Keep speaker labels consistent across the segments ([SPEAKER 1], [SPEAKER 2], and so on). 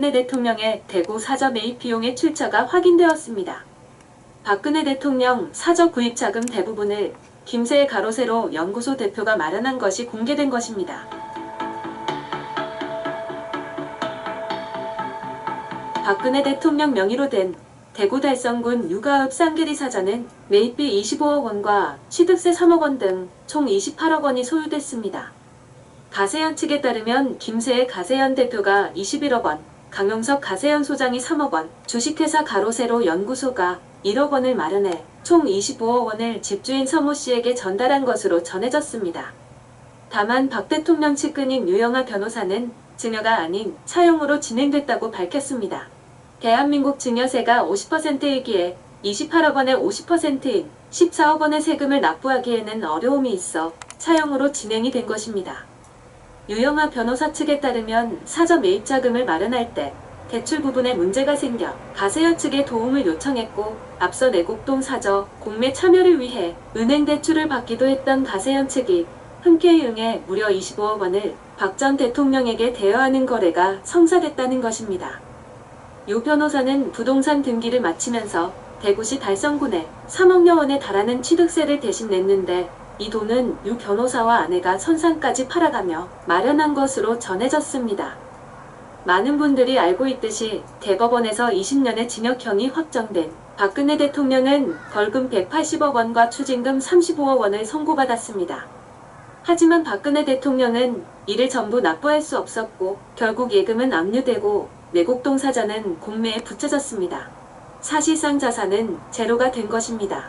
[SPEAKER 1] 박근혜 대통령의 대구 사저 매입 비용의 출처가 확인되었습니다. 박근혜 대통령 사저 구입 자금 대부분을 김세애 가로세로 연구소 대표가 마련한 것이 공개된 것입니다. 박근혜 대통령 명의로 된 대구 달성군 육아읍 쌍계리 사저는 매입비 25억 원과 취득세 3억 원 등 총 28억 원이 소요됐습니다. 가세현 측에 따르면 김세애 가세현 대표가 21억 원, 강용석 가세현 소장이 3억 원, 주식회사 가로세로 연구소가 1억 원을 마련해 총 25억 원을 집주인 서모 씨에게 전달한 것으로 전해졌습니다. 다만 박 대통령 측근인 유영하 변호사는 증여가 아닌 차용으로 진행됐다고 밝혔습니다. 대한민국 증여세가 50%이기에 28억 원의 50%인 14억 원의 세금을 납부하기에는 어려움이 있어 차용으로 진행이 된 것입니다. 유영하 변호사 측에 따르면 사저 매입 자금을 마련할 때 대출 부분에 문제가 생겨 가세현 측에 도움을 요청했고 앞서 내곡동 사저 공매 참여를 위해 은행 대출을 받기도 했던 가세현 측이 흔쾌히 응해 무려 25억 원을 박 전 대통령에게 대여하는 거래가 성사됐다는 것입니다. 유 변호사는 부동산 등기를 마치면서 대구시 달성군에 3억여 원에 달하는 취득세를 대신 냈는데 이 돈은 유 변호사와 아내가 선산까지 팔아가며 마련한 것으로 전해졌습니다. 많은 분들이 알고 있듯이 대법원에서 20년의 징역형이 확정된 박근혜 대통령은 벌금 180억 원과 추징금 35억 원을 선고받았습니다. 하지만 박근혜 대통령은 이를 전부 납부할 수 없었고 결국 예금은 압류되고 내곡동 사저는 공매에 붙여졌습니다. 사실상 자산은 제로가 된 것입니다.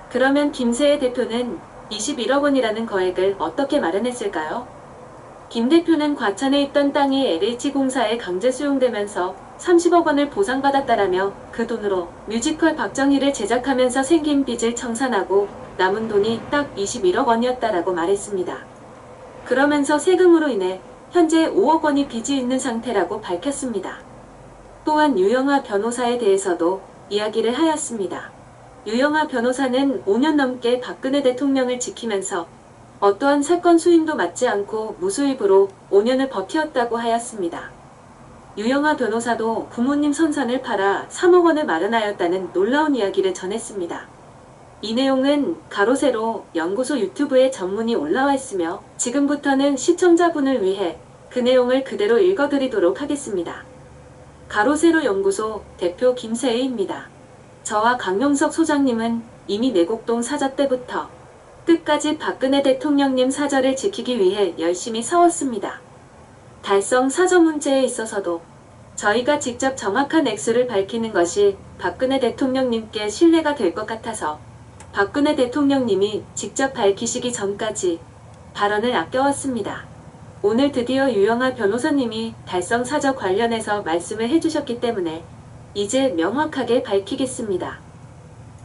[SPEAKER 1] 그러면 김세애 대표는 21억 원이라는 거액을 어떻게 마련했을까요? 김 대표는 과천에 있던 땅이 LH공사에 강제 수용되면서 30억 원을 보상받았다라며 그 돈으로 뮤지컬 박정희를 제작하면서 생긴 빚을 청산하고 남은 돈이 딱 21억 원이었다라고 말했습니다. 그러면서 세금으로 인해 현재 5억 원이 빚이 있는 상태라고 밝혔습니다. 또한 유영하 변호사에 대해서도 이야기를 하였습니다. 유영하 변호사는 5년 넘게 박근혜 대통령을 지키면서 어떠한 사건 수임도 맞지 않고 무수입으로 5년을 버티었다고 하였습니다. 유영하 변호사도 부모님 선산을 팔아 3억 원을 마련하였다는 놀라운 이야기를 전했습니다. 이 내용은 가로세로 연구소 유튜브에 전문이 올라와 있으며 지금부터는 시청자분을 위해 그 내용을 그대로 읽어드리도록 하겠습니다. 가로세로 연구소 대표 김세애입니다. 저와 강용석 소장님은 이미 내곡동 사저 때부터 끝까지 박근혜 대통령님 사저를 지키기 위해 열심히 싸웠습니다. 달성 사저 문제에 있어서도 저희가 직접 정확한 액수를 밝히는 것이 박근혜 대통령님께 신뢰가 될 것 같아서 박근혜 대통령님이 직접 밝히시기 전까지 발언을 아껴왔습니다. 오늘 드디어 유영하 변호사님이 달성 사저 관련해서 말씀을 해주셨기 때문에 이제 명확하게 밝히겠습니다.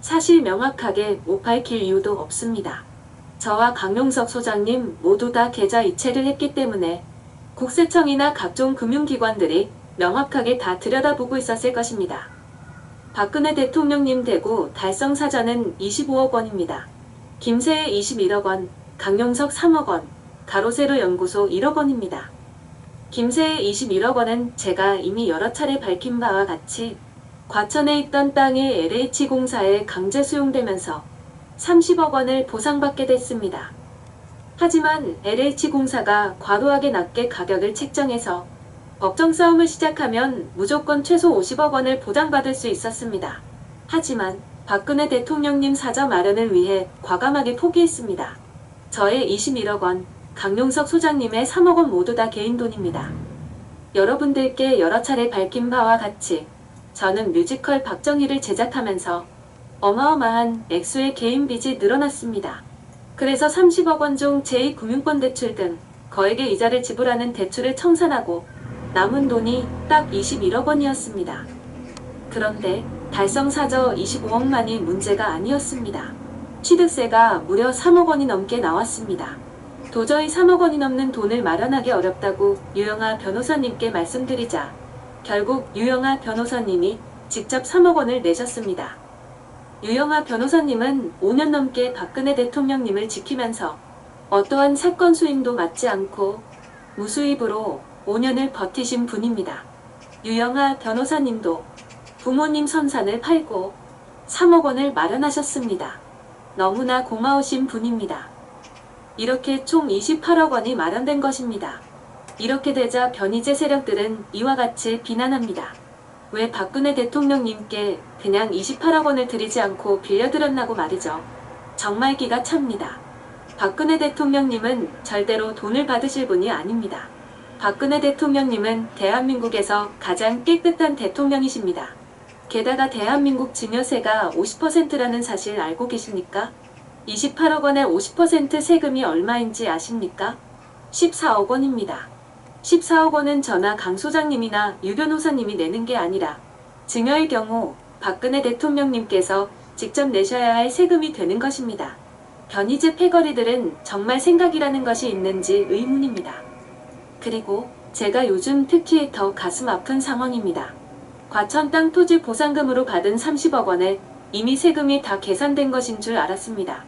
[SPEAKER 1] 사실 명확하게 못 밝힐 이유도 없습니다. 저와 강용석 소장님 모두 다 계좌 이체를 했기 때문에 국세청이나 각종 금융기관들이 명확하게 다 들여다보고 있었을 것입니다. 박근혜 대통령님 대구 달성 사저는 25억 원입니다. 김세애 21억 원, 강용석 3억 원, 가로세로 연구소 1억 원입니다. 김세애 21억 원은 제가 이미 여러 차례 밝힌 바와 같이 과천에 있던 땅이 LH공사에 강제 수용되면서 30억 원을 보상받게 됐습니다. 하지만 LH공사가 과도하게 낮게 가격을 책정해서 법정 싸움을 시작하면 무조건 최소 50억 원을 보장받을 수 있었습니다. 하지만 박근혜 대통령님 사저 마련을 위해 과감하게 포기했습니다. 저의 21억 원, 강용석 소장님의 3억 원 모두 다 개인 돈입니다. 여러분들께 여러 차례 밝힌 바와 같이 저는 뮤지컬 박정희를 제작하면서 어마어마한 액수의 개인 빚이 늘어났습니다. 그래서 30억 원 중 제2금융권 대출 등 거액의 이자를 지불하는 대출을 청산하고 남은 돈이 딱 21억 원이었습니다. 그런데 달성 사저 25억만이 문제가 아니었습니다. 취득세가 무려 3억 원이 넘게 나왔습니다. 도저히 3억 원이 넘는 돈을 마련하기 어렵다고 유영하 변호사님께 말씀드리자 결국 유영하 변호사님이 직접 3억 원을 내셨습니다. 유영하 변호사님은 5년 넘게 박근혜 대통령님을 지키면서 어떠한 사건 수임도 맞지 않고 무수입으로 5년을 버티신 분입니다. 유영하 변호사님도 부모님 선산을 팔고 3억 원을 마련하셨습니다. 너무나 고마우신 분입니다. 이렇게 총 28억 원이 마련된 것입니다. 이렇게 되자 변희재 세력들은 이와 같이 비난합니다. 왜 박근혜 대통령님께 그냥 28억 원을 드리지 않고 빌려드렸나고 말이죠. 정말 기가 찹니다. 박근혜 대통령님은 절대로 돈을 받으실 분이 아닙니다. 박근혜 대통령님은 대한민국에서 가장 깨끗한 대통령이십니다. 게다가 대한민국 증여세가 50%라는 사실 알고 계십니까? 28억 원의 50% 세금이 얼마인지 아십니까? 14억 원입니다. 14억 원은 저나 강 소장님이나 유 변호사님이 내는 게 아니라 증여의 경우 박근혜 대통령님께서 직접 내셔야 할 세금이 되는 것입니다. 변희재 패거리들은 정말 생각이라는 것이 있는지 의문입니다. 그리고 제가 요즘 특히 더 가슴 아픈 상황입니다. 과천 땅 토지 보상금으로 받은 30억 원에 이미 세금이 다 계산된 것인 줄 알았습니다.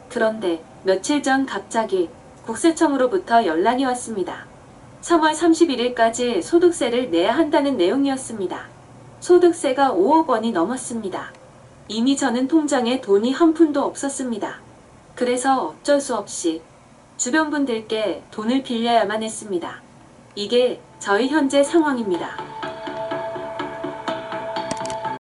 [SPEAKER 1] 그런데 며칠 전 갑자기 국세청으로부터 연락이 왔습니다. 3월 31일까지 소득세를 내야 한다는 내용이었습니다. 소득세가 5억 원이 넘었습니다. 이미 저는 통장에 돈이 한 푼도 없었습니다. 그래서 어쩔 수 없이 주변 분들께 돈을 빌려야만 했습니다. 이게 저희 현재 상황입니다.